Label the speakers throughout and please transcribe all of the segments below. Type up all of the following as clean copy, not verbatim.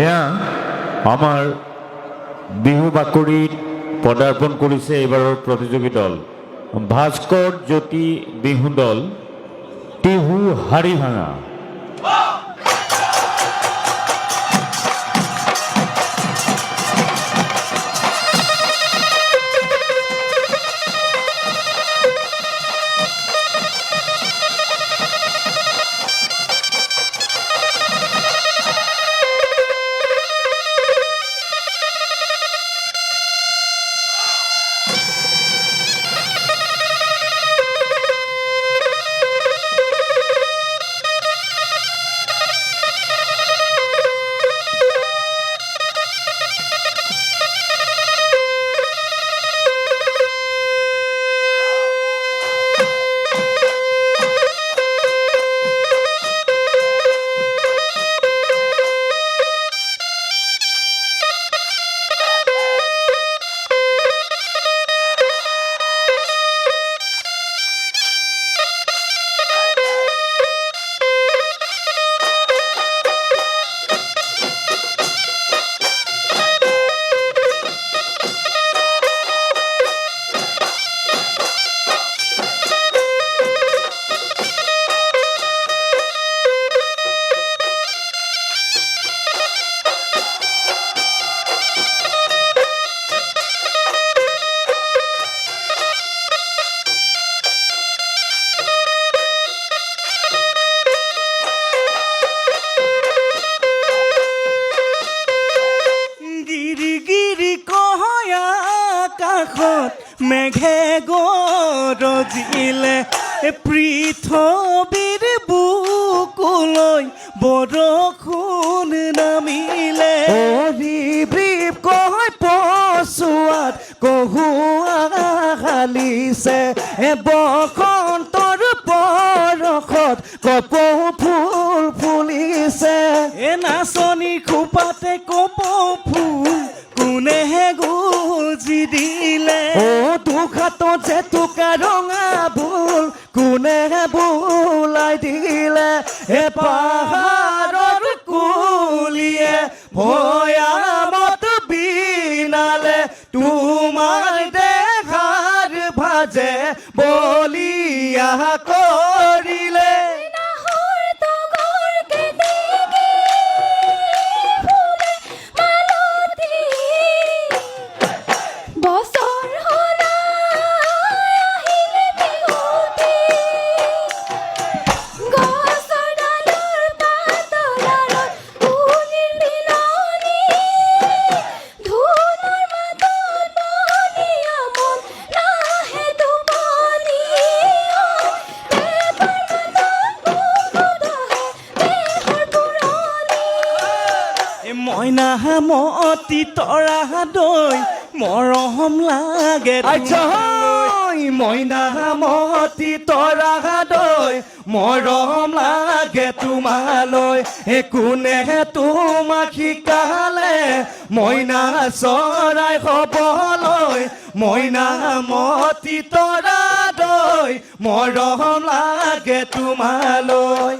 Speaker 1: এয়া আমাৰ বিহু বাকৰিত পদাৰ্পণ কৰিছে এইবাৰৰ প্ৰতিযোগী দল ভাস্কৰ জ্যোতি বিহু দল টিহু হাৰিভাঙা।
Speaker 2: মেঘে গৰজিলে পৃথিৱীৰ বুকুলৈ বৰষুণ নামিলে ৰিব কৈ পচুৱাত কহুৱা হালিছে বসন্তৰ পৰশত কপৌ ফুল ফুলিছে নাচনী খোপাতে কপৌ ফুল কোনেহে গুজি দিলে দুখাত যে টোকা ৰঙা ভুল কোনেহে বোলাই দিলে পাহাৰৰ কুলিয়ে ভৈয়ামত বিনালে তোমাৰ দেখাৰ ভাজে বলিয়া কৰিলে মইনামতি তৰা দৈ মৰম লাগে মইনামতি তৰা দৈ মৰম লাগে তোমালৈ কোনে তোমাক শিকালে মইনা চৰাই হ'বলৈ মইনামতি তৰা দৈ মৰম লাগে তোমালৈ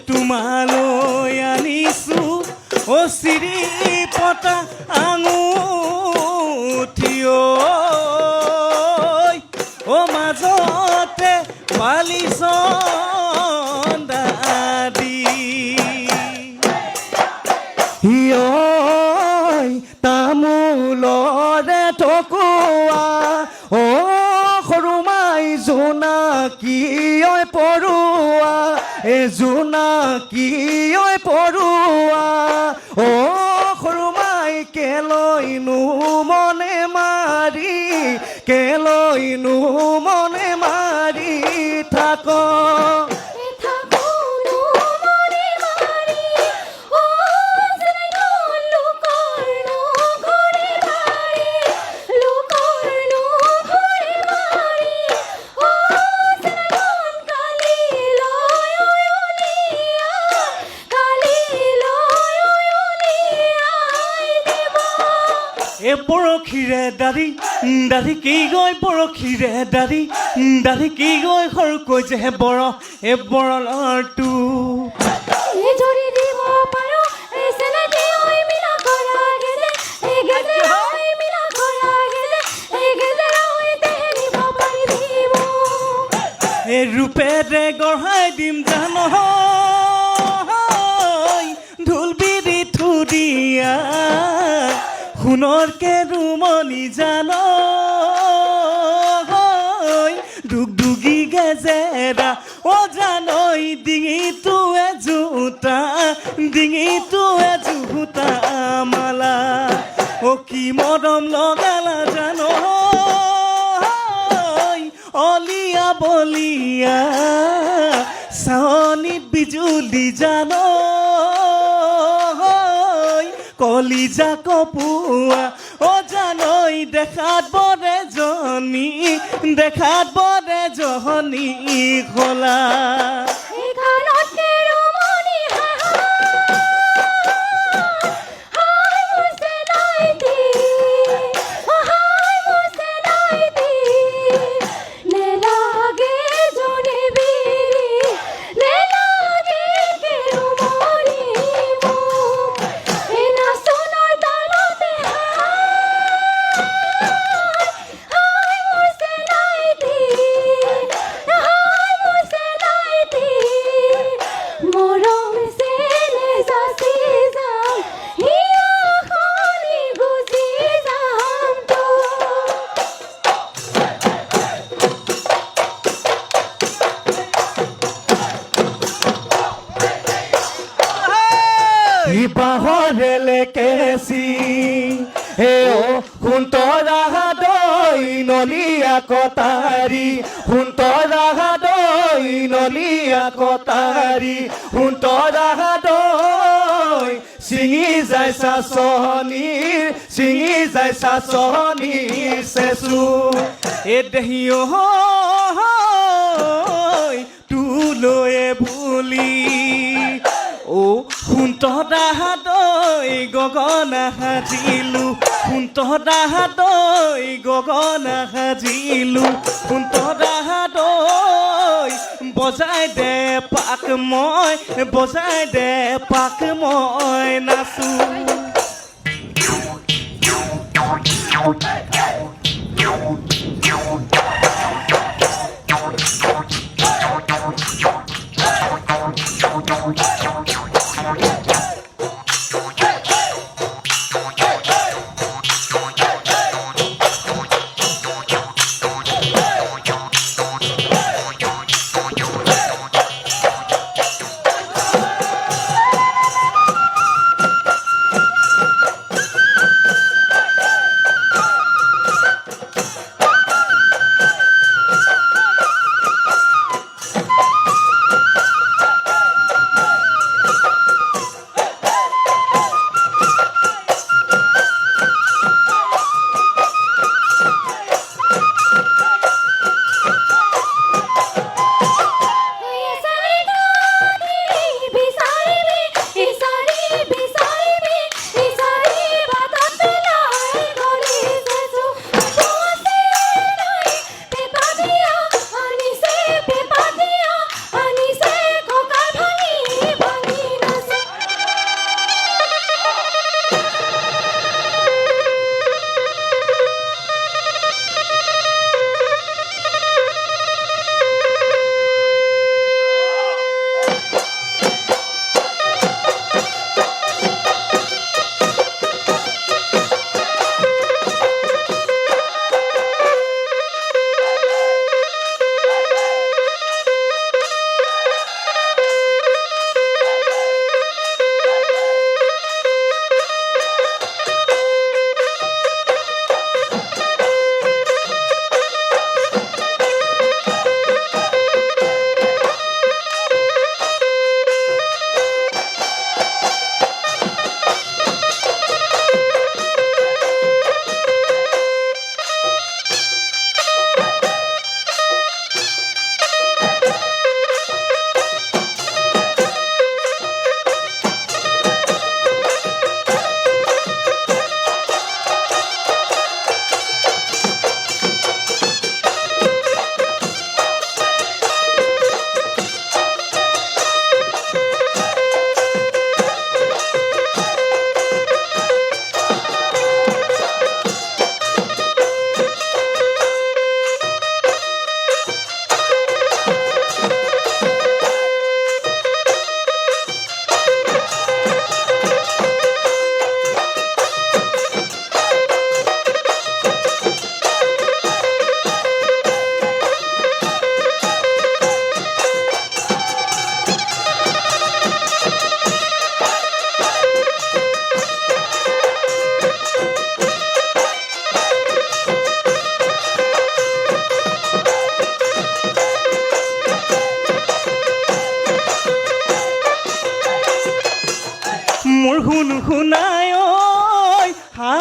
Speaker 2: তোমালৈ আনিছো চিৰি পতা আঙুঠি মাজতে পালিছ দাদি তামোল জোনাকী ঐ পৰুৱা অ সৰুমাই কেলৈনো মনে মাৰি কেলৈনো মনে মাৰি থাক এ পৰখীৰে দাৰি কি গৈ পৰখীৰে দাৰি কি গৈ সৰুকৈ যে বৰ এ বৰলৰটো এ ৰূপেৰে গঢ়াই দিম জান ঢোলবিৰি থুৰিয়া সোণৰ কেৰুমণি জান ডুগডুগি গেজেৰা অ জানৈ ডিঙিটো এজোতা মালা অ কি মৰম লগালা জান অলিয়া বলিয়া চাৱনীত বিজুলি জান কলিজা কপুৱা অ জানৈ দেখাত বৰে জহনী খোলা বাহৰেলে কেচি হে অ সুন্তৰা দৈ নলিয়া কটাৰী সুন্তৰা দৈ নলিয়া কটাৰী সুন্তৰা দৈ ছিঙি যায় চাচনীৰ চেচু এ দেহিও তোলৈয়ে ভুলি অ সুন্তৰা দৈ গগনা সাজিলো সুন্তৰা দৈ গগনা সাজিলো সুন্তৰা দৈ বজাই দে পাক মই নাচো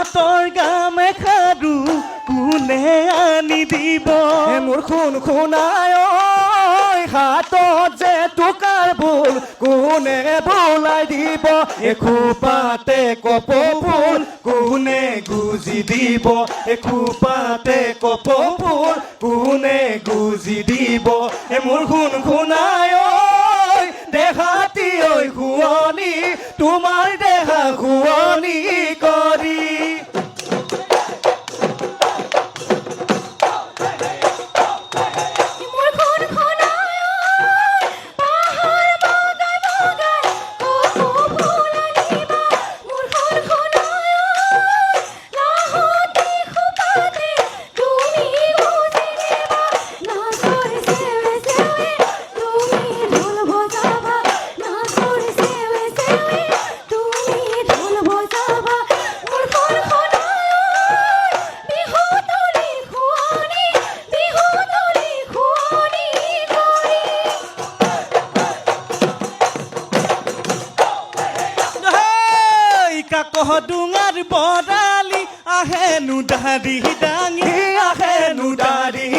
Speaker 2: পাতৰ গামেখাৰু কোনে আনি দিব
Speaker 3: মোৰ খুন খুনাই হাতত যে টুকাৰ ভুল কোনে বোলাই দিব এখোপাতে কপ ফুল কোনে গুজি দিব এখোপাতে কপ ফুল কোনে গুজি দিব মোৰ খুন খুনাই দেহাতি শুৱনি তোমাৰ দেহা শুৱনি কৰি
Speaker 2: কাকহ ডুঙাৰ বৰালি আহেনো দাঢ়ি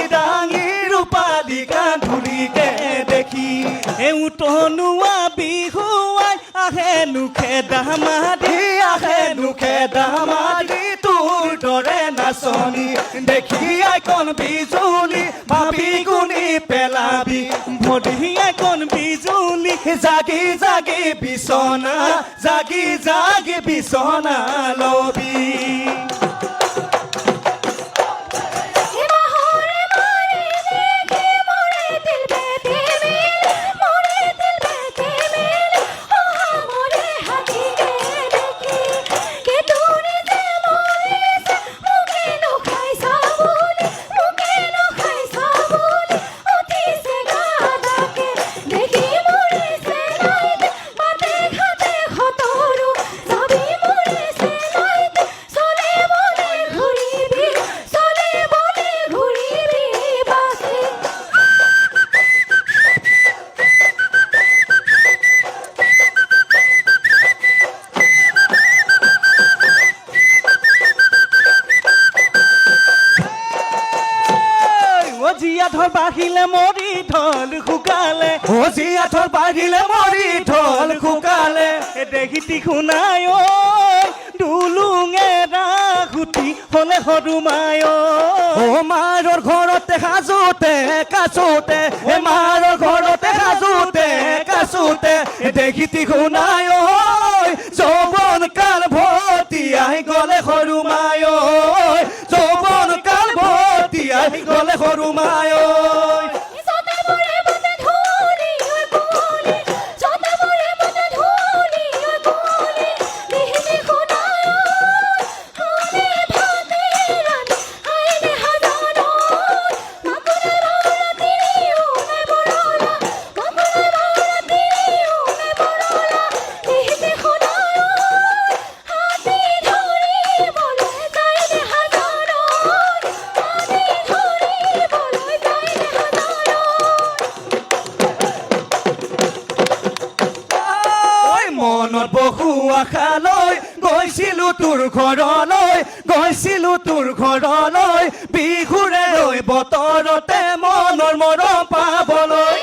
Speaker 2: দাঙি
Speaker 3: ৰূপালী কান্ধুলিকে দেখি
Speaker 2: উতনুৱা বিহুৱাই আহেনো খেদা মাৰি
Speaker 3: তোৰ দৰে নাচনি দেখি আইকন বিজুলি ভাবি গুণি পেলাবি
Speaker 2: ভৰি আইকন বিজুলি
Speaker 3: জাগি জাগি বিচনা লবি
Speaker 2: জীয়াধৰ বাঢ়িলে মৰি ঢল শুকালে
Speaker 3: জীয়াধৰ বাঢ়িলে মৰি ঢল শুকালে
Speaker 2: দেখিতি শুনাই দুলুঙে ৰাহুতি হলে সৰুমাই
Speaker 3: মাৰৰ ঘৰতে সাজোতে কাচোতে মাৰৰ ঘৰতে সাজোতে কাচোতে দেখিতি শুনাই যৌৱন কাল ভতিয়াই গলে সৰুমাই যৌৱন কাল ভতিয়াই গলে সৰুমাই মনত বহু আশালৈ গৈছিলো তোৰ ঘৰলৈ বিহুৰে ৰৈ বতৰতে মনৰ মৰম পাবলৈ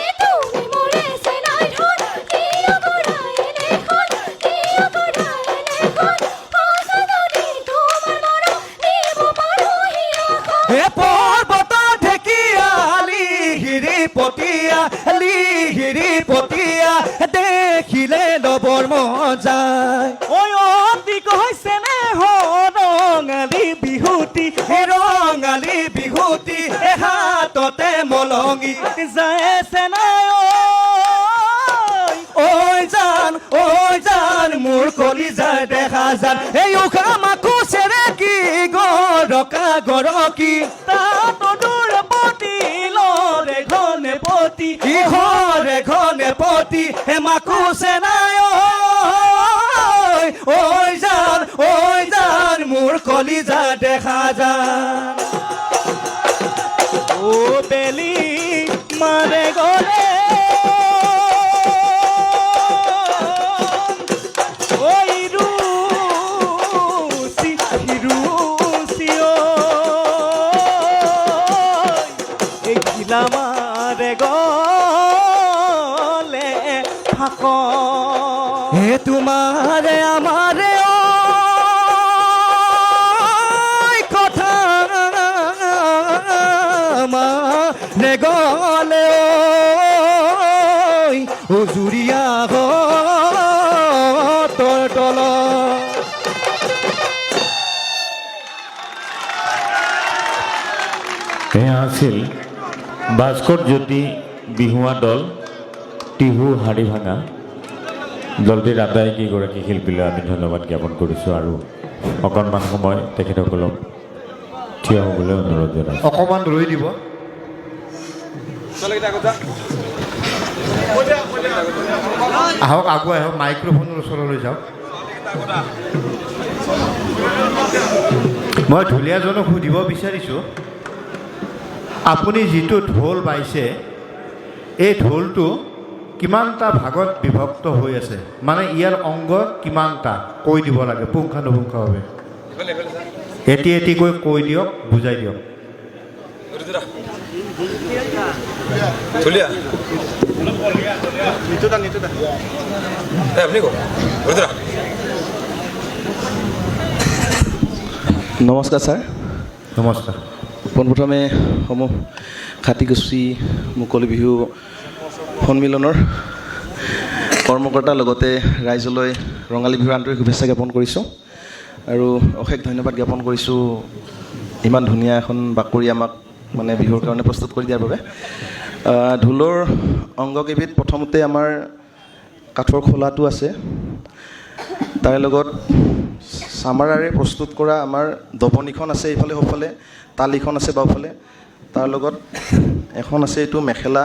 Speaker 3: পৰ্বতৰ ঢেকীয়া লিহিৰি পতিয়া দেখিলে লবৰ মজাই
Speaker 2: অতি কৈছে নে ৰঙালী
Speaker 3: বিহুতি হাততে মলঙি
Speaker 2: যাইছে নাই
Speaker 3: ঐ জান মোৰ কলিজাৰ দেখা যান এই উশা মাকো চেৰেকি গৰকি
Speaker 2: তাত দূৰপতি লৰে ঘনে পতি
Speaker 3: মাকো চেনাই ঐ জান মোৰ কলিজা দেখা যান
Speaker 2: ও বেলি মাৰে গলে ঐ ৰুচি
Speaker 3: গলে উজুৰীয়া তোৰ তল
Speaker 1: এয়া আছিল ভাস্কৰ জ্যোতি বিহুৱা দল টিহু হাড়ি ভাঙা দলটিৰ আটাইকেইগৰাকী শিল্পীলৈ আমি ধন্যবাদ জ্ঞাপন কৰিছোঁ আৰু অকণমান সময় তেখেতসকলক থিয় হ'বলৈ অনুৰোধ জনাইছোঁ।
Speaker 4: অকণমান ৰৈ দিব। আহক আগুৱাই আহক মাইক্ৰফোনৰ ওচৰলৈ যাওক। মই ঢুলীয়াজনক সুধিব বিচাৰিছোঁ আপুনি যিটো ঢোল বাইছে এই ঢোলটো কিমানটা ভাগত বিভক্ত হৈ আছে মানে ইয়াৰ অংগ কিমানটা কৈ দিব লাগে পুংখানুপুংখভাৱে এটি এটিকৈ কৈ দিয়ক বুজাই দিয়ক।
Speaker 5: নমস্কাৰ ছাৰ।
Speaker 4: নমস্কাৰ।
Speaker 5: পোনপ্ৰথমে সমূহ খাটিকুচি মুকলি বিহু সন্মিলনৰ কৰ্মকৰ্তাৰ লগতে ৰাইজলৈ ৰঙালী বিহুৰ আন্তৰিক শুভেচ্ছা জ্ঞাপন কৰিছোঁ আৰু অশেষ ধন্যবাদ জ্ঞাপন কৰিছোঁ ইমান ধুনীয়া এখন বাকৰি আমাক মানে বিহুৰ কাৰণে প্ৰস্তুত কৰি দিয়াৰ বাবে। ঢোলৰ অংগকেইবিধ প্ৰথমতে আমাৰ কাঠৰ খোলাটো আছে, তাৰে লগত চামাৰাৰে প্ৰস্তুত কৰা আমাৰ দবনিখন আছে এইফালে সোঁফালে, তালিখন আছে বাওঁফালে, তাৰ লগত এখন আছে এইটো মেখেলা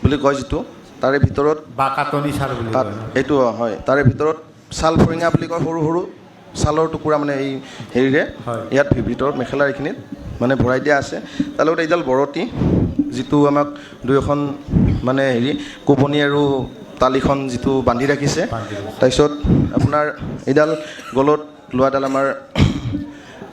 Speaker 5: বুলি কয় যিটো, তাৰে ভিতৰত
Speaker 4: বা কাটনি চাৰ বুলি
Speaker 5: তাত এইটো হয়, তাৰে ভিতৰত ছাল ফৰিঙা বুলি কয় সৰু সৰু ছালৰ টুকুৰা মানে এই হেৰিৰে ইয়াত ভিতৰত মেখেলাৰ এইখিনিত মানে ভৰাই দিয়া আছে। তাৰ লগত এইডাল বৰতি যিটো আমাক দুই এখন মানে হেৰি কোবনি আৰু তালিখন যিটো বান্ধি ৰাখিছে। তাৰপিছত আপোনাৰ এইডাল গলত লোৱাডাল আমাৰ